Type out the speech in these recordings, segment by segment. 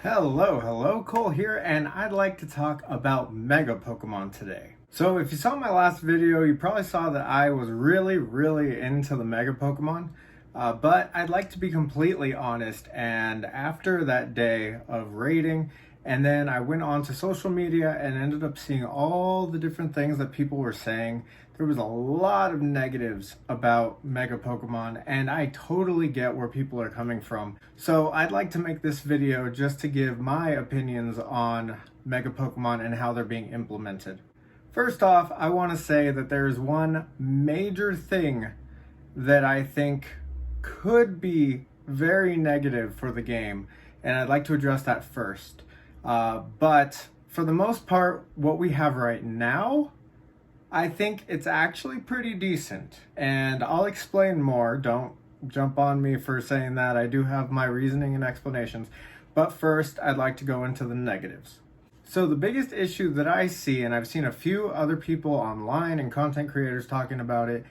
Hello, Cole here, and I'd like to talk about Mega Pokemon today. So if you saw my last video, you probably saw that I was really into the Mega Pokemon, but I'd like to be completely honest, and after that day of raiding, and then I went on to social media and ended up seeing all the different things that people were saying. There was a lot of negatives about Mega Pokemon, and I totally get where people are coming from. So I'd like to make this video just to give my opinions on Mega Pokemon and how they're being implemented. First off, I want to say that there's one major thing that I think could be very negative for the game, and I'd like to address that first. But for the most part, what we have right now, I think it's actually pretty decent, and I'll explain more. Don't jump on me for saying that. I do have my reasoning and explanations, but first I'd like to go into the negatives. So the biggest issue that I see, and I've seen a few other people online and content creators talking about it,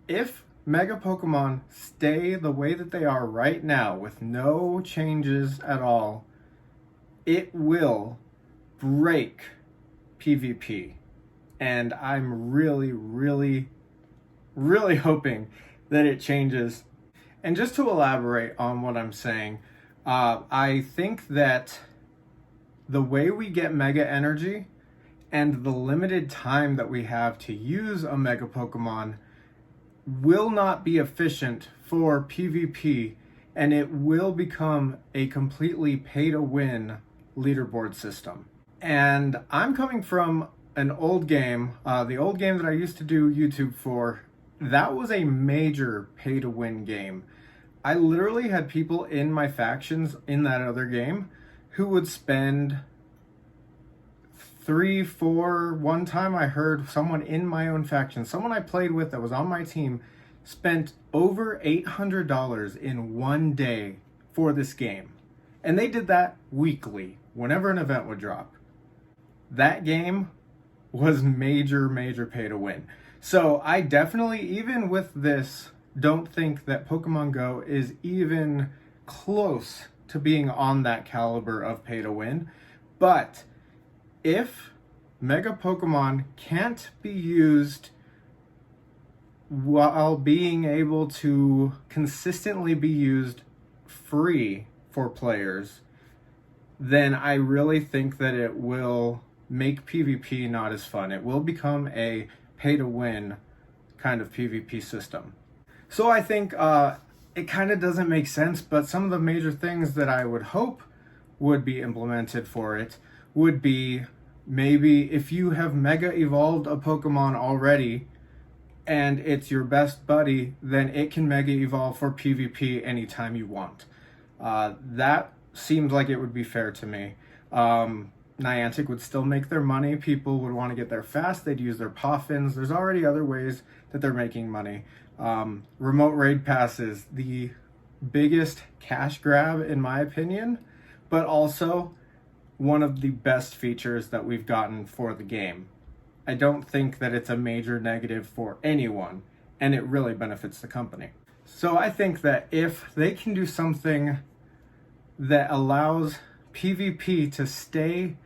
if Mega Pokemon stay the way that they are right now with no changes at all, it will break PvP. And I'm really hoping that it changes. And just to elaborate on what I'm saying, I think that the way we get Mega Energy and the limited time that we have to use a Mega Pokemon will not be efficient for PvP, and it will become a completely pay-to-win leaderboard system. And I'm coming from an old game, the old game that I used to do YouTube for. That was a major pay-to-win game. I literally had people in my factions in that other game who would spend 3, 4, one time I heard someone in my own faction, someone I played with that was on my team, spent over $800 in one day for this game. And they did that weekly, whenever an event would drop. That game was major pay to win. So I definitely, even with this, don't think that Pokemon Go is even close to being on that caliber of pay to win. But if Mega Pokemon can't be used while being able to consistently be used free for players, then I really think that it will make PvP not as fun. It will become a pay-to-win kind of PvP system. So I think it kind of doesn't make sense, but some of the major things that I would hope would be implemented for it would be, maybe if you have Mega Evolved a Pokemon already and it's your best buddy, then it can Mega Evolve for PvP anytime you want. That seems like it would be fair to me. Niantic would still make their money. People would want to get there fast. They'd use their Poffins. There's already other ways that they're making money. Remote raid passes, the biggest cash grab in my opinion, but also one of the best features that we've gotten for the game. I don't think that it's a major negative for anyone, and it really benefits the company. So I think that if they can do something that allows PvP to stay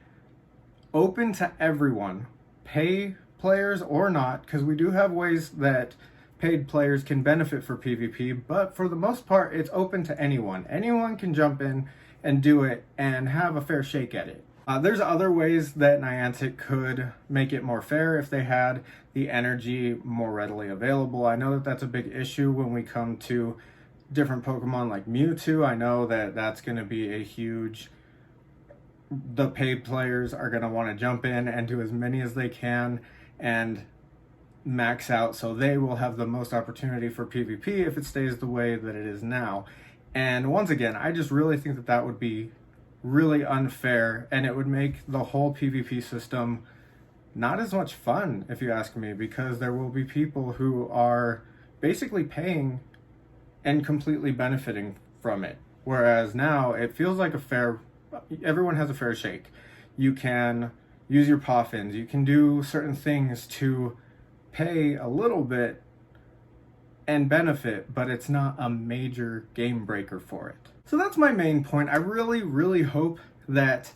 open to everyone, pay players or not, because we do have ways that paid players can benefit for PvP, but for the most part, it's open to anyone. Anyone can jump in and do it and have a fair shake at it. There's other ways that Niantic could make it more fair if they had the energy more readily available. I know that that's a big issue when we come to different Pokemon like Mewtwo. I know that that's going to be a huge... The paid players are going to want to jump in and do as many as they can and max out, so they will have the most opportunity for PvP if it stays the way that it is now. And once again, I just really think that that would be really unfair, and it would make the whole PvP system not as much fun, if you ask me, because there will be people who are basically paying and completely benefiting from it. Whereas now it feels like everyone has a fair shake. You can use your Poffins, you can do certain things to pay a little bit and benefit, but it's not a major game breaker for it. So that's my main point. I really hope that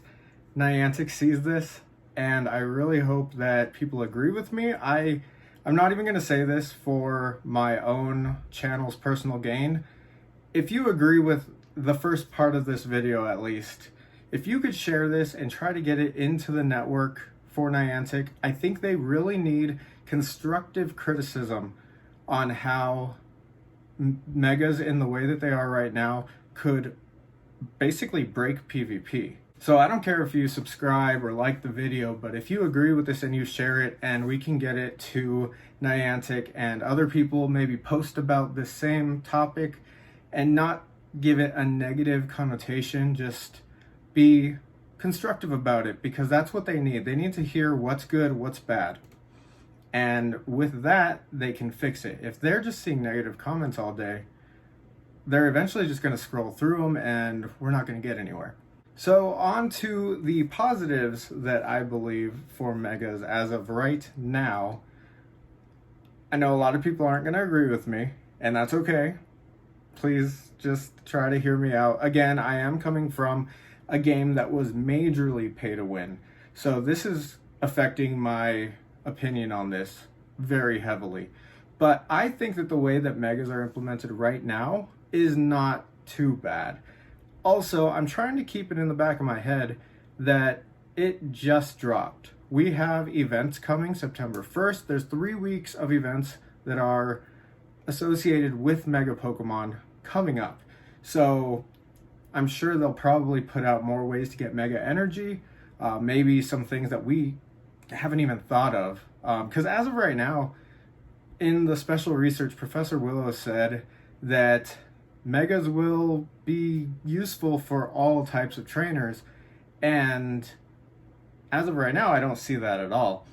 Niantic sees this, and I really hope that people agree with me. I'm not even going to say this for my own channel's personal gain. If you agree with the first part of this video at least, if you could share this and try to get it into the network for Niantic, I think they really need constructive criticism on how megas in the way that they are right now could basically break PvP. So I don't care if you subscribe or like the video, but if you agree with this and you share it and we can get it to Niantic and other people maybe post about this same topic and not give it a negative connotation, just be constructive about it, because that's what they need. They need to hear what's good, what's bad. And with that, they can fix it. If they're just seeing negative comments all day, they're eventually just going to scroll through them and we're not going to get anywhere. So on to the positives that I believe for megas as of right now. I know a lot of people aren't going to agree with me, and that's okay. Please just try to hear me out. Again, I am coming from a game that was majorly pay to win. So this is affecting my opinion on this very heavily. But I think that the way that megas are implemented right now is not too bad. Also, I'm trying to keep it in the back of my head that it just dropped. We have events coming September 1st. There's 3 weeks of events that are associated with Mega Pokemon coming up. So I'm sure they'll probably put out more ways to get Mega Energy, maybe some things that we haven't even thought of. Because as of right now, in the special research, Professor Willow said that megas will be useful for all types of trainers, and as of right now, I don't see that at all.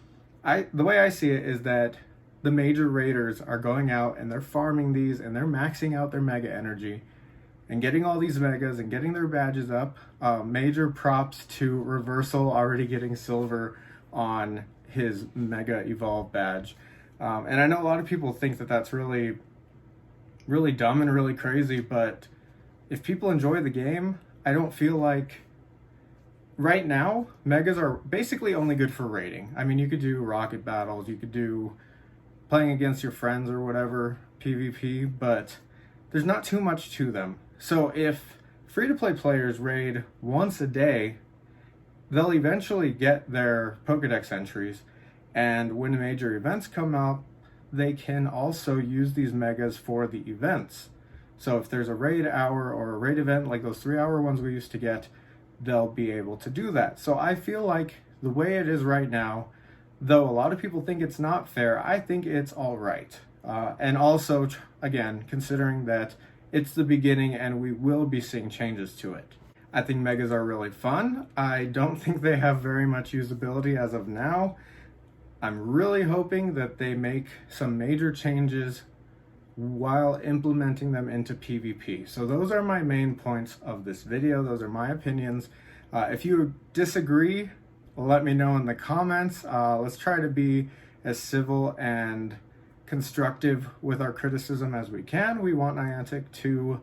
The way I see it is that the major raiders are going out and they're farming these and they're maxing out their Mega Energy and getting all these megas and getting their badges up. Major props to Reversal already getting silver on his Mega Evolve badge. And I know a lot of people think that that's really dumb and really crazy, but if people enjoy the game, I don't feel like right now megas are basically only good for raiding. I mean, you could do rocket battles, you could do playing against your friends or whatever, PvP, but there's not too much to them. So if free-to-play players raid once a day, they'll eventually get their Pokedex entries, and when major events come out, they can also use these megas for the events. So if there's a raid hour or a raid event like those 3-hour ones we used to get, they'll be able to do that. So I feel like the way it is right now, though a lot of people think it's not fair, I think it's all right. And also, again, considering that it's the beginning and we will be seeing changes to it. I think megas are really fun. I don't think they have very much usability as of now. I'm really hoping that they make some major changes while implementing them into PvP. So those are my main points of this video. Those are my opinions. If you disagree, let me know in the comments. Let's try to be as civil and constructive with our criticism as we can. We want Niantic to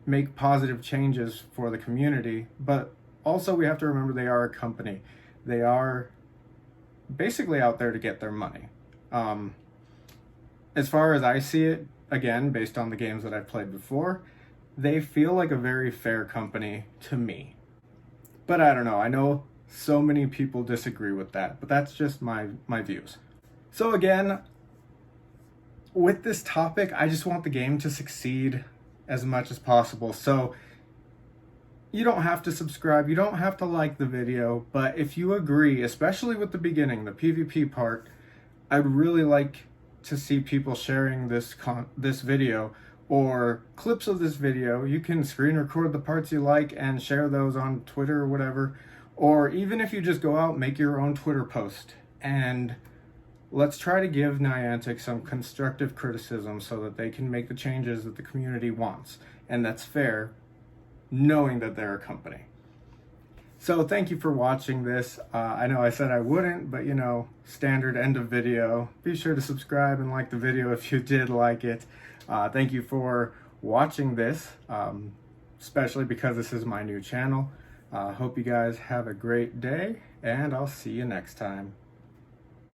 make positive changes for the community, but also we have to remember they are a company. They are basically out there to get their money. As far as I see it, again, based on the games that I've played before, they feel like a very fair company to me. But I don't know, I know so many people disagree with that, but that's just my views. So again, with this topic, I just want the game to succeed as much as possible. So you don't have to subscribe, you don't have to like the video, but if you agree, especially with the beginning, the PvP part, I'd really like to see people sharing this video or clips of this video. You can screen record the parts you like and share those on Twitter or whatever, or even if you just go out, make your own Twitter post, and let's try to give Niantic some constructive criticism so that they can make the changes that the community wants, and that's fair, knowing that they're a company. So thank you for watching this. I know I said I wouldn't, but you know, standard end of video. Be sure to subscribe and like the video if you did like it. Thank you for watching this. especially because this is my new channel. Hope you guys have a great day, and I'll see you next time.